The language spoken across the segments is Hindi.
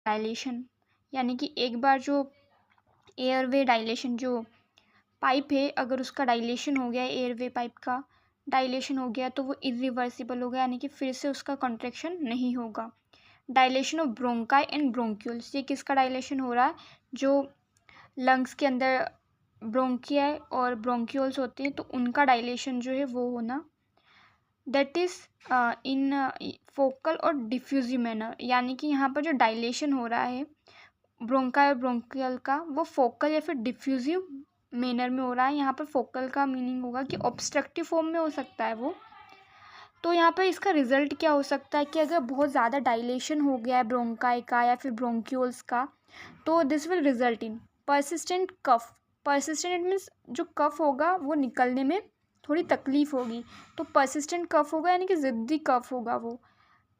डायलेशन, यानी कि एक बार जो एयरवे डायलेशन जो पाइप है, अगर उसका डायलेशन हो गया, एयरवे पाइप का डायलेशन हो गया, तो वो इरिवर्सिबल हो गया, यानी कि फिर से उसका कॉन्ट्रैक्शन नहीं होगा। Dilation of bronchi and bronchioles, ये किसका डायलेशन हो रहा है? जो लंग्स के अंदर ब्रोंकियाई और ब्रोंक्यूल्स होते हैं, तो उनका डायलेशन जो है वो होना, दैट इज़ इन फोकल और डिफ्यूजिव मैनर, यानी कि यहाँ पर जो डायलेशन हो रहा है ब्रोंकाई और ब्रोंकियल का, वो फोकल या फिर डिफ्यूजिव मैनर में हो रहा है। यहाँ पर फोकल का मीनिंग होगा कि ऑब्स्ट्रक्टिव फॉर्म में हो सकता है वो। तो यहाँ पर इसका रिजल्ट क्या हो सकता है कि अगर बहुत ज़्यादा डायलेशन हो गया है ब्रोंकाई का या फिर ब्रोंक्यूल्स का, तो this will result in persistent cough. Persistent means जो कफ होगा वो निकलने में थोड़ी तकलीफ होगी, तो परसिस्टेंट कफ होगा, यानी कि ज़िद्दी कफ होगा। वो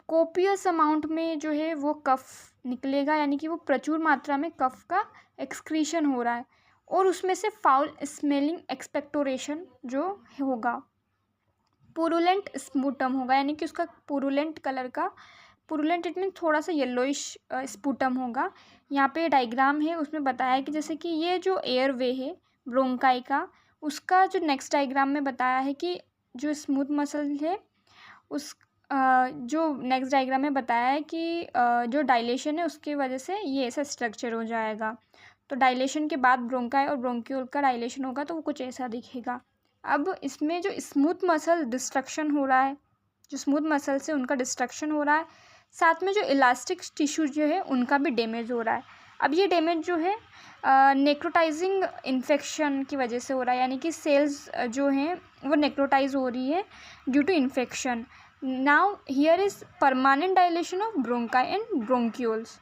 कोपियस अमाउंट में जो है वो कफ निकलेगा, यानी कि वो प्रचुर मात्रा में कफ का एक्सक्रीशन हो रहा है, और उसमें से फाउल स्मेलिंग एक्सपेक्टोरेशन जो होगा। पुरुलेंट स्पूटम होगा, यानी कि उसका पुरुलेंट कलर का, पुरुलेंट इट मीन थोड़ा सा येलोइश स्पूटम होगा। यहाँ पे डायग्राम है, उसमें बताया है कि जैसे कि ये जो एयरवे है ब्रोंकाई का, उसका जो नेक्स्ट डायग्राम में बताया है कि जो स्मूथ मसल है उस जो नेक्स्ट डायग्राम में बताया है कि जो डायलेशन है उसकी वजह से ये ऐसा स्ट्रक्चर हो जाएगा। तो डायलेशन के बाद ब्रोंकाई और ब्रोंक्यूल का डायलेशन होगा तो वो कुछ ऐसा दिखेगा। अब इसमें जो स्मूथ मसल डिस्ट्रक्शन हो रहा है, जो स्मूथ मसल से उनका डिस्ट्रक्शन हो रहा है, साथ में जो इलास्टिक टिश्यू जो है उनका भी डैमेज हो रहा है। अब ये डैमेज जो है नेक्रोटाइजिंग इन्फेक्शन की वजह से हो रहा है, यानी कि सेल्स जो हैं वो नेक्रोटाइज हो रही है due to infection. Now here is permanent dilation of bronchi and bronchioles.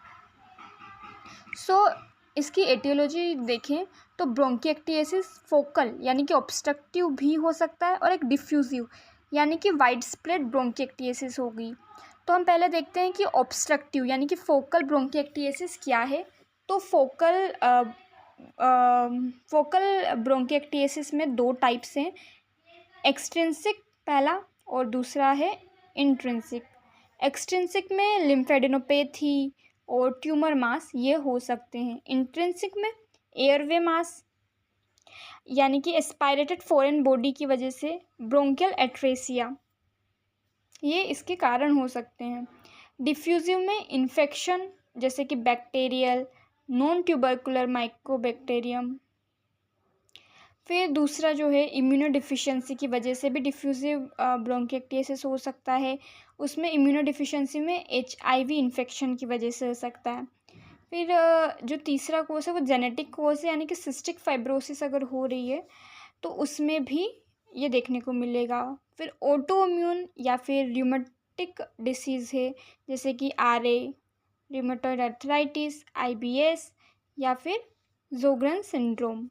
So इसकी एटियोलॉजी देखें तो ब्रोंकिएक्टिएसिस फोकल यानी कि ऑब्स्ट्रक्टिव भी हो सकता है, और एक डिफ्यूजिव यानी कि वाइड स्प्रेड ब्रोंकिएक्टिएसिस होगी। तो हम पहले देखते हैं कि ऑब्स्ट्रक्टिव यानी कि फोकल ब्रोंकिएक्टिएसिस क्या है। तो फोकल ब्रोंकिएक्टिएसिस में दो टाइप्स हैं, एक्सट्रिंसिक पहला और दूसरा है इंट्रिंसिक। एक्सट्रिंसिक में लिम्फेडेनोपैथी और ट्यूमर मास ये हो सकते हैं। इंट्रिंसिक में एयरवे मास यानी कि एस्पायरेटेड फॉरेन बॉडी की वजह से ब्रोंकियल एट्रेसिया, ये इसके कारण हो सकते हैं। डिफ्यूजिव में इन्फेक्शन जैसे कि बैक्टीरियल नॉन ट्यूबरकुलर माइकोबैक्टीरियम। फिर दूसरा जो है इम्यूनो डिफिशियंसी की वजह से भी डिफ्यूजिव ब्रोंकिएक्टिएसिस हो सकता है। उसमें इम्यूनो डिफिशियंसी में HIV इन्फेक्शन की वजह से हो सकता है। फिर जो तीसरा कोर्स है वो जेनेटिक कोर्स है, यानी कि सिस्टिक फाइब्रोसिस अगर हो रही है तो उसमें भी ये देखने को मिलेगा। फिर ऑटो इम्यून या फिर र्यूमेटिक डिसीज़ है, जैसे कि RA, र्यूमेटॉइड आर्थराइटिस, IBS या फिर ज़ोग्रेन सिंड्रोम।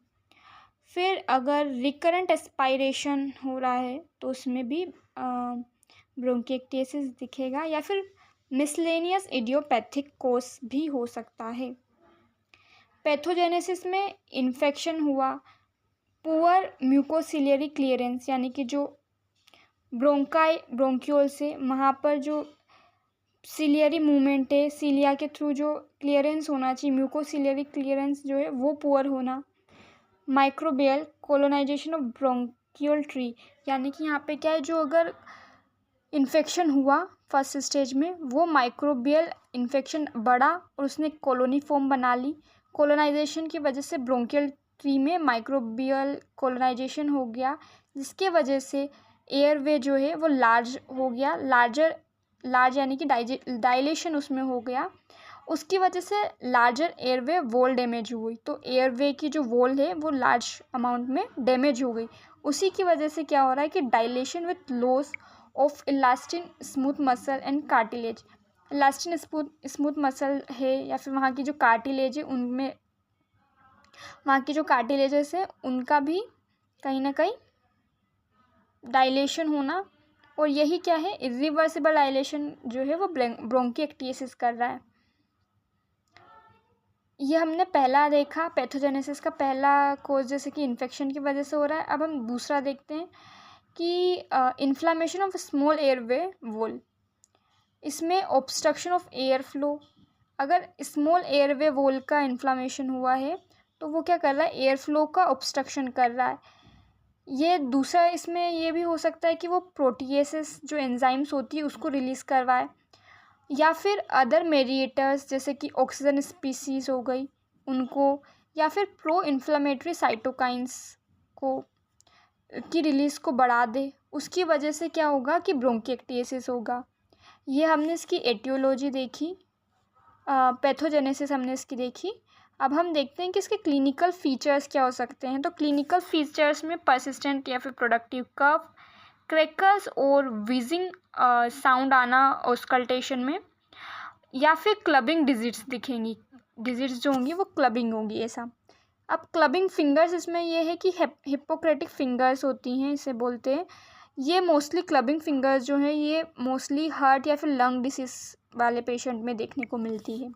फिर अगर रिकरेंट एस्पायरेशन हो रहा है तो उसमें भी ब्रोंकिएक्टिएसिस दिखेगा, या फिर मिसलेनियस इडियोपैथिक कोर्स भी हो सकता है। पैथोजेनेसिस में इन्फेक्शन हुआ, पुअर म्यूकोसिलियरी क्लियरेंस यानी कि जो ब्रोंकाई ब्रोंक्यूल से वहाँ पर जो सिलियरी मूवमेंट है, सिलिया के थ्रू जो क्लियरेंस होना चाहिए, म्यूकोसिलियरी क्लियरेंस जो है वो पुअर होना। Microbial colonization of bronchial tree, यानी कि यहाँ पे क्या है, जो अगर इन्फेक्शन हुआ फर्स्ट स्टेज में, वो माइक्रोबियल इन्फेक्शन बढ़ा और उसने कॉलोनी फॉर्म बना ली। कोलोनाइजेशन की वजह से ब्रोंकियल ट्री में माइक्रोबियल कोलोनाइजेशन हो गया, जिसके वजह से एयरवे जो है वो लार्ज हो गया, लार्ज यानी कि डायलेशन उसमें हो गया। उसकी वजह से लार्जर एयरवे वॉल डैमेज हुई, तो एयरवे की जो वॉल है वो लार्ज अमाउंट में डैमेज हो गई। उसी की वजह से क्या हो रहा है कि dilation with loss of elastin smooth muscle and cartilage. Elastin smooth muscle है या फिर वहाँ की जो कार्टिलेज है, उनमें वहाँ की जो कार्टिलेजेस है उनका भी कहीं ना कहीं डायलेशन होना, और यही क्या है, इरिवर्सिबल डायलेशन जो है वो ब्रोंकिएक्टिएसिस कर रहा है। ये हमने पहला देखा, पैथोजेनेसिस का पहला कोज जैसे कि इन्फेक्शन की वजह से हो रहा है। अब हम दूसरा देखते हैं कि inflammation of small airway wall. इसमें ऑब्स्ट्रक्शन ऑफ एयर फ्लो, अगर स्मॉल एयरवे वॉल का इन्फ्लामेशन हुआ है तो वो क्या कर रहा है, एयर फ्लो का ऑब्स्ट्रक्शन कर रहा है। ये दूसरा इसमें ये भी हो सकता है कि वो प्रोटीएसेस जो एंजाइम्स होती है उसको रिलीज़ करवाए, या फिर अदर मेडिएटर्स जैसे कि ऑक्सीजन स्पीसीज हो गई उनको, या फिर प्रो इन्फ्लामेटरी साइटोकाइंस को की रिलीज़ को बढ़ा दे। उसकी वजह से क्या होगा कि ब्रोंकिएक्टेसिस होगा। ये हमने इसकी एटियोलॉजी देखी, पैथोजेनेसिस हमने इसकी देखी। अब हम देखते हैं कि इसके क्लिनिकल फीचर्स क्या हो सकते हैं। तो क्लिनिकल फीचर्स में परसिस्टेंट या फिर प्रोडक्टिव कफ, क्रैकर्स और विजिंग साउंड आना ऑस्कल्टेशन में, या फिर क्लबिंग डिजिट्स दिखेंगी। डिजिट्स जो होंगी वो क्लबिंग होंगी ऐसा। अब क्लबिंग फिंगर्स इसमें ये है कि हिप्पोक्रेटिक फिंगर्स होती हैं, इसे बोलते हैं। ये मोस्टली क्लबिंग फिंगर्स जो हैं ये मोस्टली हार्ट या फिर लंग डिसीज वाले पेशेंट में देखने को मिलती है।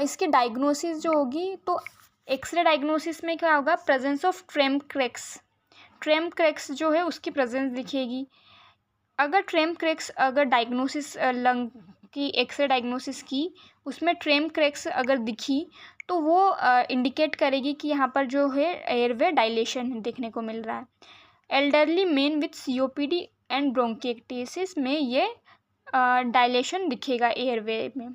इसकी डायग्नोसिस जो होगी तो एक्सरे डायग्नोसिस में क्या होगा, प्रेजेंस ऑफ ट्रेम क्रैक्स जो है उसकी प्रेजेंस दिखेगी। अगर ट्रेम क्रैक्स अगर डायग्नोसिस लंग की एक्सरे डायग्नोसिस की उसमें ट्रेम क्रैक्स अगर दिखी तो वो इंडिकेट करेगी कि यहाँ पर जो है एयरवे डायलेशन देखने को मिल रहा है। Elderly main with COPD and bronchiectasis में ये डायलेशन दिखेगा एयरवे में।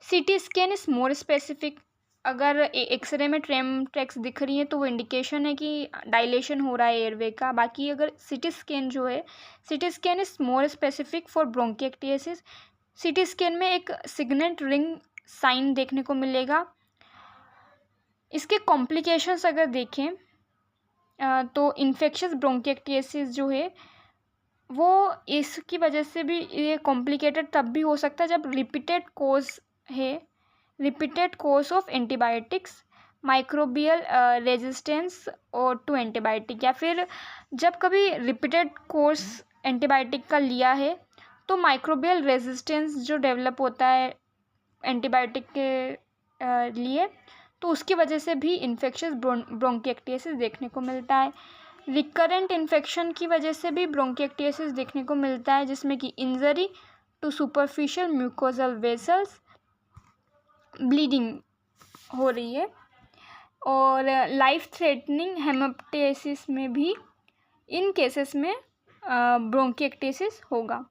CT scan is more specific. अगर एक्सरे में ट्रेम ट्रैक्स दिख रही हैं तो वो इंडिकेशन है कि डायलेशन हो रहा है एयरवे का। बाकी अगर सीटी स्कैन जो है, CT scan is more specific for bronchiectasis. CT scan में एक सिग्नेट रिंग साइन देखने को मिलेगा। इसके कॉम्प्लिकेशंस अगर देखें तो इन्फेक्शस ब्रोंकिएक्टेसिस जो है वो इसकी वजह से भी ये कॉम्प्लिकेटेड तब भी हो सकता है जब repeated course of antibiotics, microbial resistance और टू एंटीबायोटिक, या फिर जब कभी रिपीटेड कोर्स एंटीबायोटिक का लिया है तो माइक्रोबियल रेजिस्टेंस जो डेवलप होता है एंटीबायोटिक के लिए, तो उसकी वजह से भी इन्फेक्शस ब्रोंकिएक्टेसिस देखने को मिलता है। रिकरेंट इन्फेक्शन की वजह से भी ब्रोंकिएक्टेसिस देखने को मिलता है, जिसमें कि injury to superficial mucosal vessels, bleeding हो रही है, और लाइफ थ्रेटनिंग हेमेप्टाइटिस में भी इन केसेस में ब्रोंकिएक्टेसिस होगा।